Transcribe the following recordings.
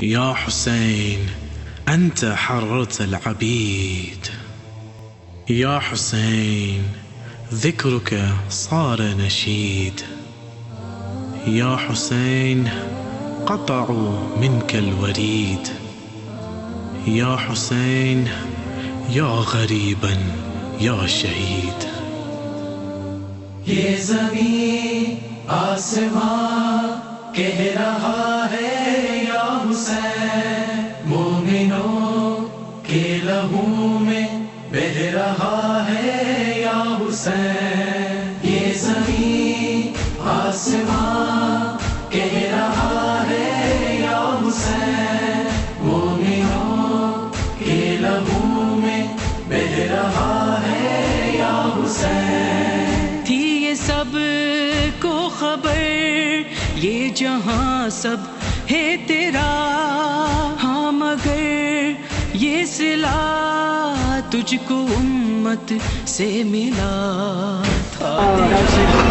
يا حسين أنت حررت العبيد. يا حسين ذكرك صار نشيد. يا حسين قطعوا منك الوريد. يا حسين يا غريبا يا شهيد. یہ زمین آسمان کہہ رہا ہے یا حسین، مومنوں کے لہو میں بہہ رہا ہے یا حسین. یہ زمین آسمان کہہ رہا ہے یا حسین، مومنوں کے لہو میں بہہ رہا ہے یا حسین. سب کو خبر یہ جہاں سب ہے تیرا، ہاں مگر یہ صلہ تجھ کو امت سے ملا تھا.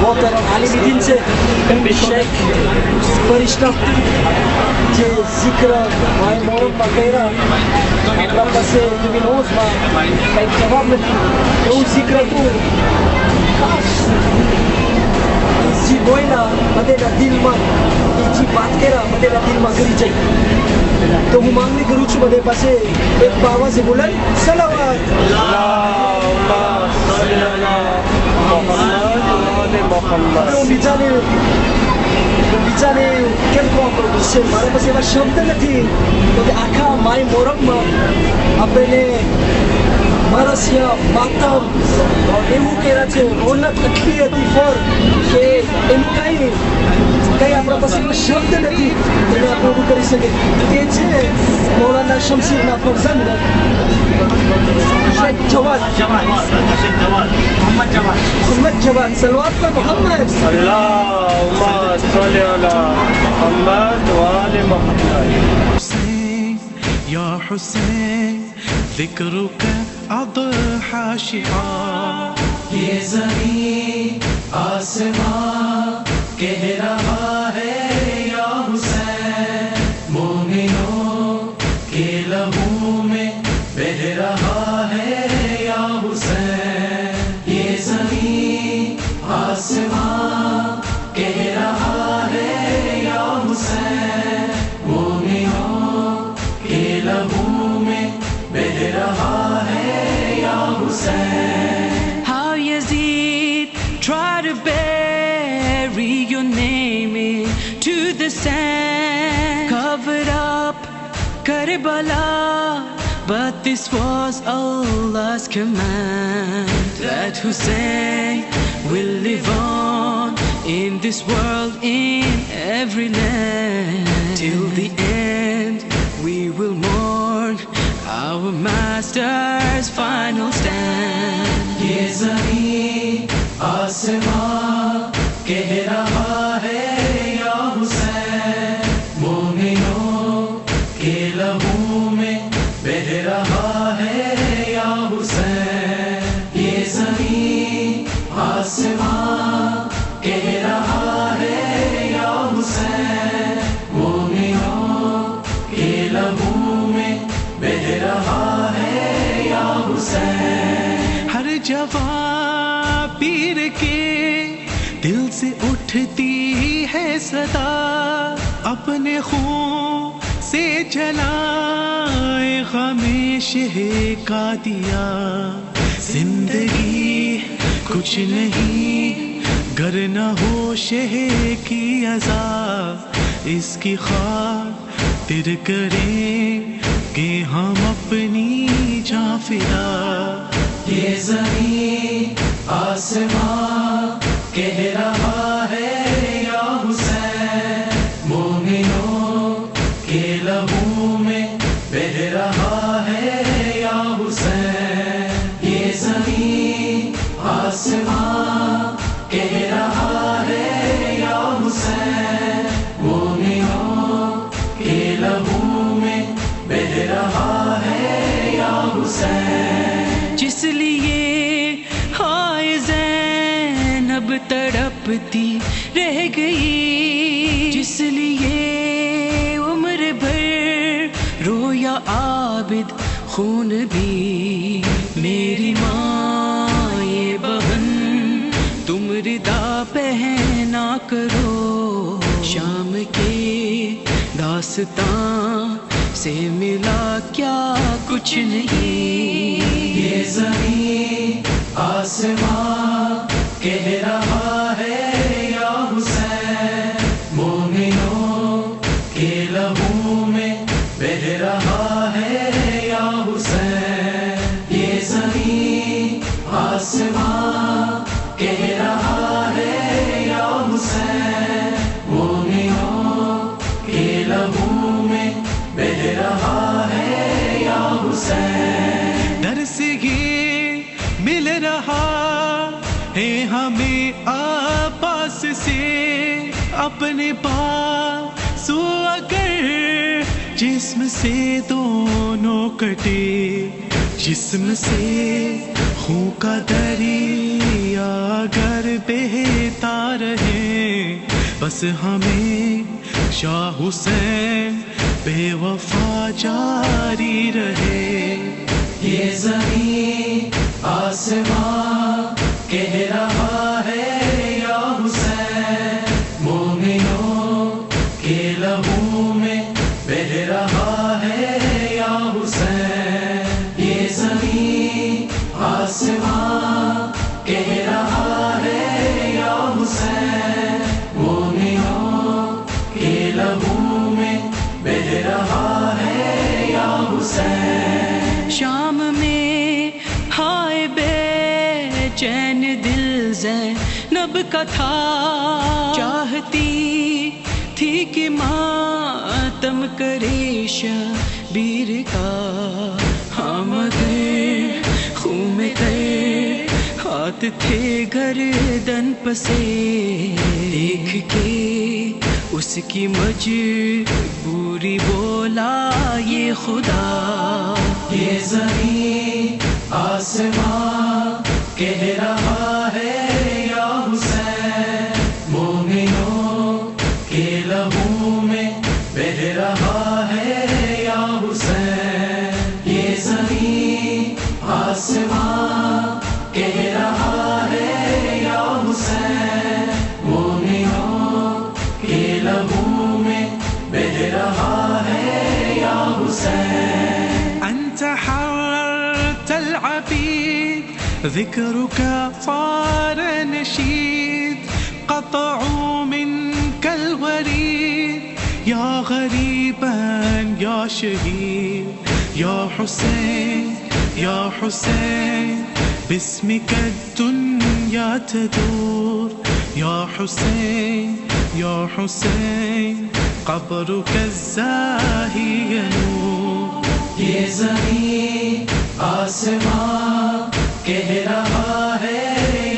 محترم عالم دین سے شیخ فرشتہ যে জিকরা মাই মরম পাকেরা আমরা কাছে তুমি নোজ মা তাই জবাব નથી એવું জিકરા તું જી બોયના બધાના દિલમાં જી વાત કર્યા બધાના દિલમાં ગરી જાય. તો હું માંગણી કરું છું બધા પાસે એક આવાજે બોલાય સલાવત અલ્લાહુમ્મા સલ્લી અલા મુહમ્મદ. બીજાને કેમ કહો છે મારા પાસે એવા શબ્દ નથી તો કે આખા માય મોરબમાં આપણે મારસિયા માતમ એવું કર્યા છે, રોનક એટલી હતી ફોર કે એનું કાંઈ આપણા પાસે એવા શબ્દ નથી એને આપણે ઊભું કરી શકે. એ છે મૌલાના શમશીરના ફરઝંદ شیخ جواد محمد جواد صلوات پر محمد اللهم صل على محمد وآل محمد. حسين يا حسين ذكرك أضحى شعار. یہ زمین آسمان کہہ رہا ہے یا حسین، مومنوں کے لہو میں بہہ رہا ہے یا حسین. یہ زمین آسمان کہہ رہا ہے یا حسین، مومنوں کے لہو میں بہہ رہا ہے یا حسین. How Yazid tried to bury your name into the sand, covered up Karbala, but this was Allah's command, that Hussein will live on in this world, in every land. Till the end we will mourn our master's final stand. یہ زمین آسمان کہہ رہا ہے یا حسین، مومنوں کے لہو میں بہہ رہا ہے یا حسین. یہ زمین آسمان کہہ رہا ہے یا حسین، مومنوں کے لہو میں بہہ رہا ہے یا حسین. ہر جوان پیر کے دل سے اٹھتی ہے صدا، اپنے خون سے جلائے غم شہ کا دیا. زندگی کچھ نہیں گر نہ ہو شہ کی عذاب، اس کی خاطر کریں کہ ہم اپنی جاں فدا. یہ زمین آسمان کہہ رہا ہے یا حسین، مومنوں کے لہو میں بہہ رہا ہے یا حسین. یہ زمین آسمان کہہ رہا ہے یا حسین، مومنوں کے لہو میں بہہ رہا ہے یا حسین. جس لیے ہائے زینب تڑپتی رہ گئی، جس لیے عمر بھر عابد خون بھی. میری ماں یہ بہن تم ردا پہنا کرو. شام کے داستان سے ملا کیا کچھ نہیں. یہ زمین آسمان کہہ رہا ہے یا حسین. مومنوں کے لہو میں بہہ رہا ہے یا حسین. یہ زمین آسمان کہہ رہا ہے یا حسین. مومنوں کے لہو میں بہہ رہا ہے یا حسین. درس یہ مل رہا ہے ہمیں عباس سے. اپنے پاس اگر جسم سے دونوں کٹے, جسم سے خون کا دریا اگر بہتا رہے, بس ہمیں شاہ حسین بے وفا جاری رہے. یہ زمین آسمان کہہ رہا ہے یا حسین. مومنوں کے لہو میں بہہ رہا ہے یا حسین. یہ زمین آسمان کہہ رہا ہے یا حسین. مومنوں کے لہو میں بہہ رہا ہے یا حسین. شام میں ہائے بے چین دل زینب کا تھا. چاہتی تھی کہ ماتم کرے شبیر کا. ہم مگر خون میں تر ہاتھ تھے گردن پسے. دیکھ کے اس کی مجبوری بولا یہ خدا. یہ زمین آسمان کہہ رہا ہے یا حسین. مومنوں کے لہو میں بہہ رہا ہے یا حسین. یہ زمین آسمان کہہ رہا ہے یا حسین. مومنوں کے لہو میں بہہ رہا ہے یا حسین. أنت حررت العبيد ذكرك صار نشيد. قطعوا منك الوريد يا غريبا يا شهيد. يا حسين يا حسين باسمك الدنيا تدور. يا حسين يا حسين قبرك الزاهي ينور. یہ زمین آسمان کہہ رہا ہے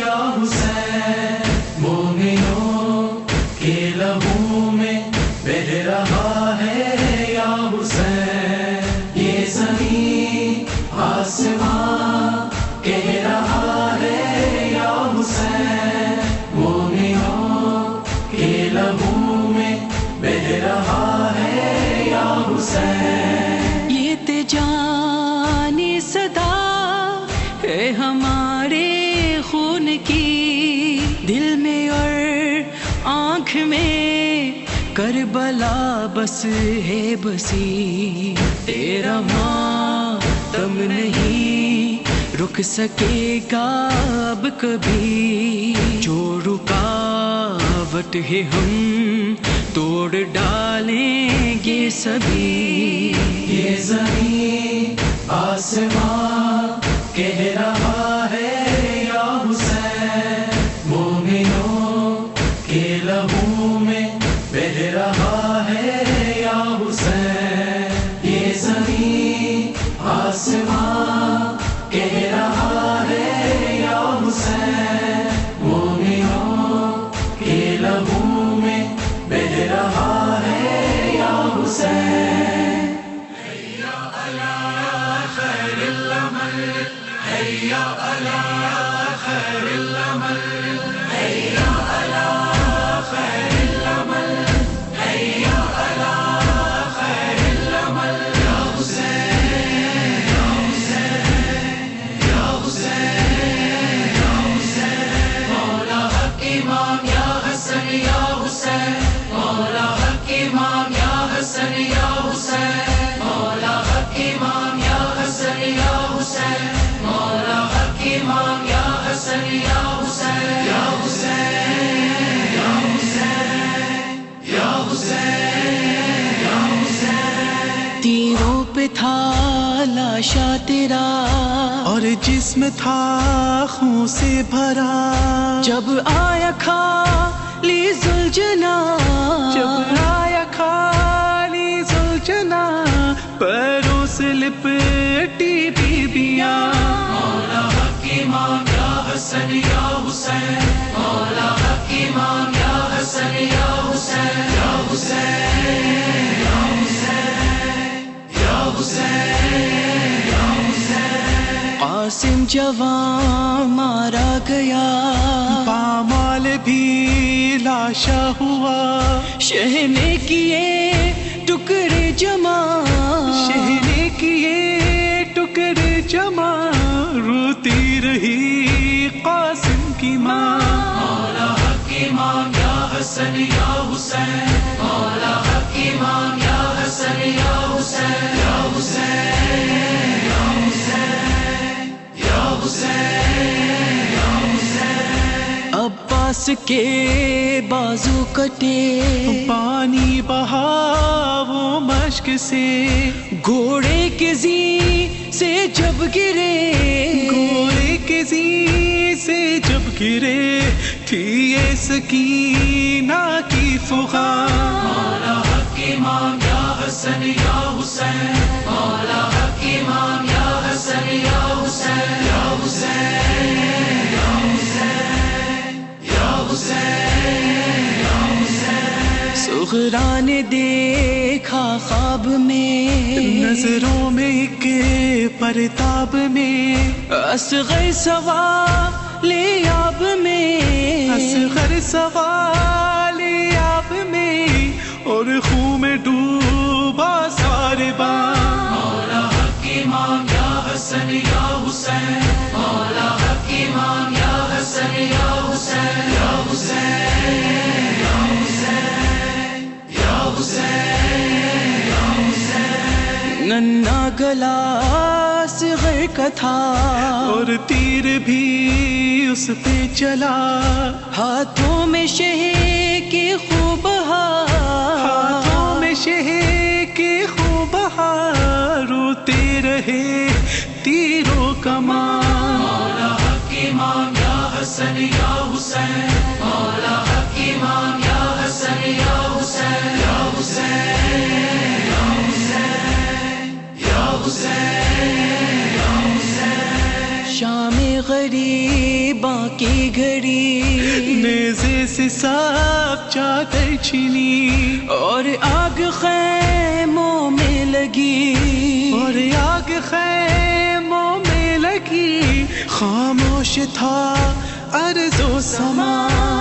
یا حسین. مومنوں کے لہو میں بہہ رہا ہے یا حسین. یہ زمین آسمان کہہ رہا ہے یا حسین. مومنوں کے لہو میں بہہ رہا ہے یا حسین. جانی صدا ہے ہمارے خون کی. دل میں اور آنکھ میں کربلا بس ہے بسی. تیرا ماتم نہیں رک سکے گا اب کبھی. جو رکاوٹ ہے ہم توڑ ڈالیں گے سبھی. یہ زمین آسمان کہہ رہا ہے یا حسین. مومنوں کے لہو میں بہہ رہا ہے یا حسین. یہ زمین آسمان کہہ رہا ہے یا حسین. مومنوں کے لہو میں بہہ رہا ہے یا حسین. حسین مولا حق امام یا حسن یا حسین مولا حق امام یا حسن یا حسین یا حسین یا حسین یا حسین یا حسین تیروں پہ تھا لاشا تیرا اور جسم تھا خون سے بھرا، جب آیا خالی زلجنا جب آیا خالی زلجنا پیروں سے لپٹی بیبیاں، مولا حق امام یا حسن یا حسین مولا حق امام یا حسن یا حسین یا حسین یا حسین یا حسین یا حسین قاسم جوان مارا گیا، پامال بھی لاشا ہوا، شہ نے کیے ٹکڑے جمع شہ نے کیے ٹکڑے جمع، روتی رہی قاسم کی ماں، مولا حق امام یا حسن یا حسین مولا حق امام یا حسن یا حسین یا حسین یا حسین یا حسین یا حسین عباس کے بازو کٹے، پانی بہا وہ مشک سے، گھوڑے کے زین سے جب گرے گھوڑے کے زین سے جب گرے، تھی یہ سکینہ کی فغان، مولا حق امام یا حسن یا حسین مولا حق امام یا حسن یا حسین یا حسین یا حسین یا حسین یا حسین سغرا نے دیکھا خواب میں، نظروں میں ایک پرتاب میں، اصغر سوال آب میں، اصغر سوال آب میں، اور خون میں ڈوبا سارے باں، مولا حق امام یا حسن یا حسین مولا حق امام یا حسن یا حسین یا حسین یا حسین یا حسین یا حسین ننا گلا اصغر کا تھا، اور تیر بھی اس پہ چلا، ہاتھوں میں شہ کے خوب ہاتھوں میں شہ کے خوب بہار، روتے رہے تیروں کمان، مولا حق امام یا حسن یا حسین مولا حق امام یا حسن یا حسین یا حسین یا حسین یا حسین یا حسین شام غریباں کی گھڑی، نیزے سے سب چادر چھینی، اور آگ خیموں میں لگی، اور آگ خیموں میں لگی، خاموش تھا ارض و سما،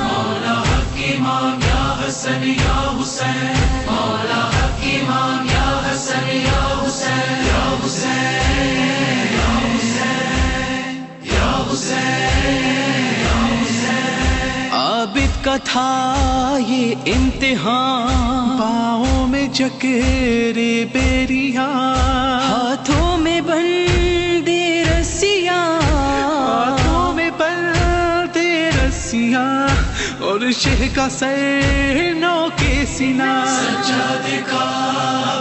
مولا حق امام یا حسن یا حسین مولا حق امام یا حسن یا حسین یا حسین یا حسین یا حسین یا حسین عابد کا تھا یہ امتحان، پاؤں میں چکرے بیریاں، ہاتھوں میں بندے رسیاں، ہاتھوں میں بندے رسیاں، اور شہ کا سر نو کے سینہ، سجاد کا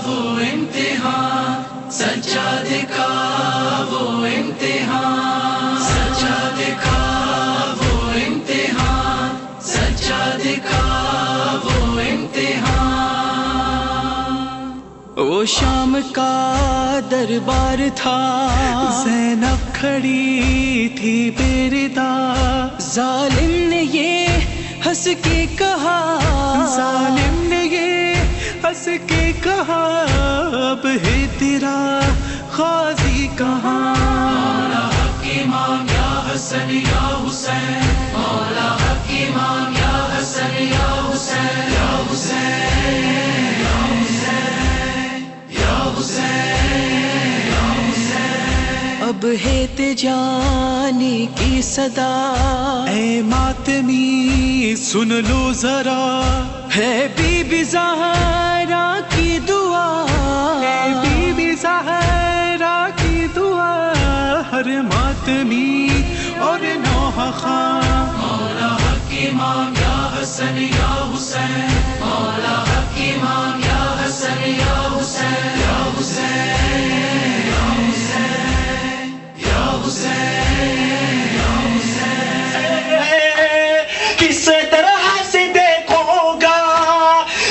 وہ امتحان سجاد کا وہ امتحان سجاد کا وہ امتحان سجاد کا وہ امتحان وہ شام کا دربار تھا، زینب کھڑی تھی پردہ، ظالم نے یہ ہنس کے کہا، ظالم نے یہ ہنس کے کہا، اب ہے تیرا غازی کہاں، مولا حق امام یا حسن یا حسین مولا حق امام یا حسن یا حسین یا حسین یا حسین یا حسین یا حسین اب ہے تجانی کی صدا، اے ماتمی سن لو ذرا، ہے بی بی زہرا کی دعا، ہر ماتمی اور نوحہ خواں مولا حق امام یا حسن یا حسین مولا حق امام یا حسن یا حسین یا حسین یا حسین یا حسین یا حسین کس طرح سے دیکھو گا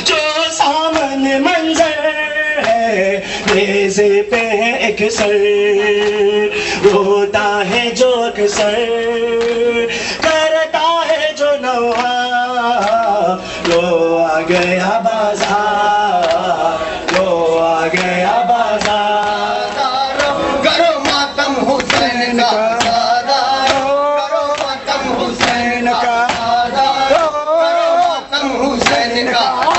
جو سامنے منظر ہے نیزے پہ ہے ایک سر روتا ہے جو اکثر کرتا ہے جو نوحہ لو آ گیا بازار لو آ گیا بازار کرو ماتم حسین کا کرو ماتم حسین کا کرو ماتم حسین کا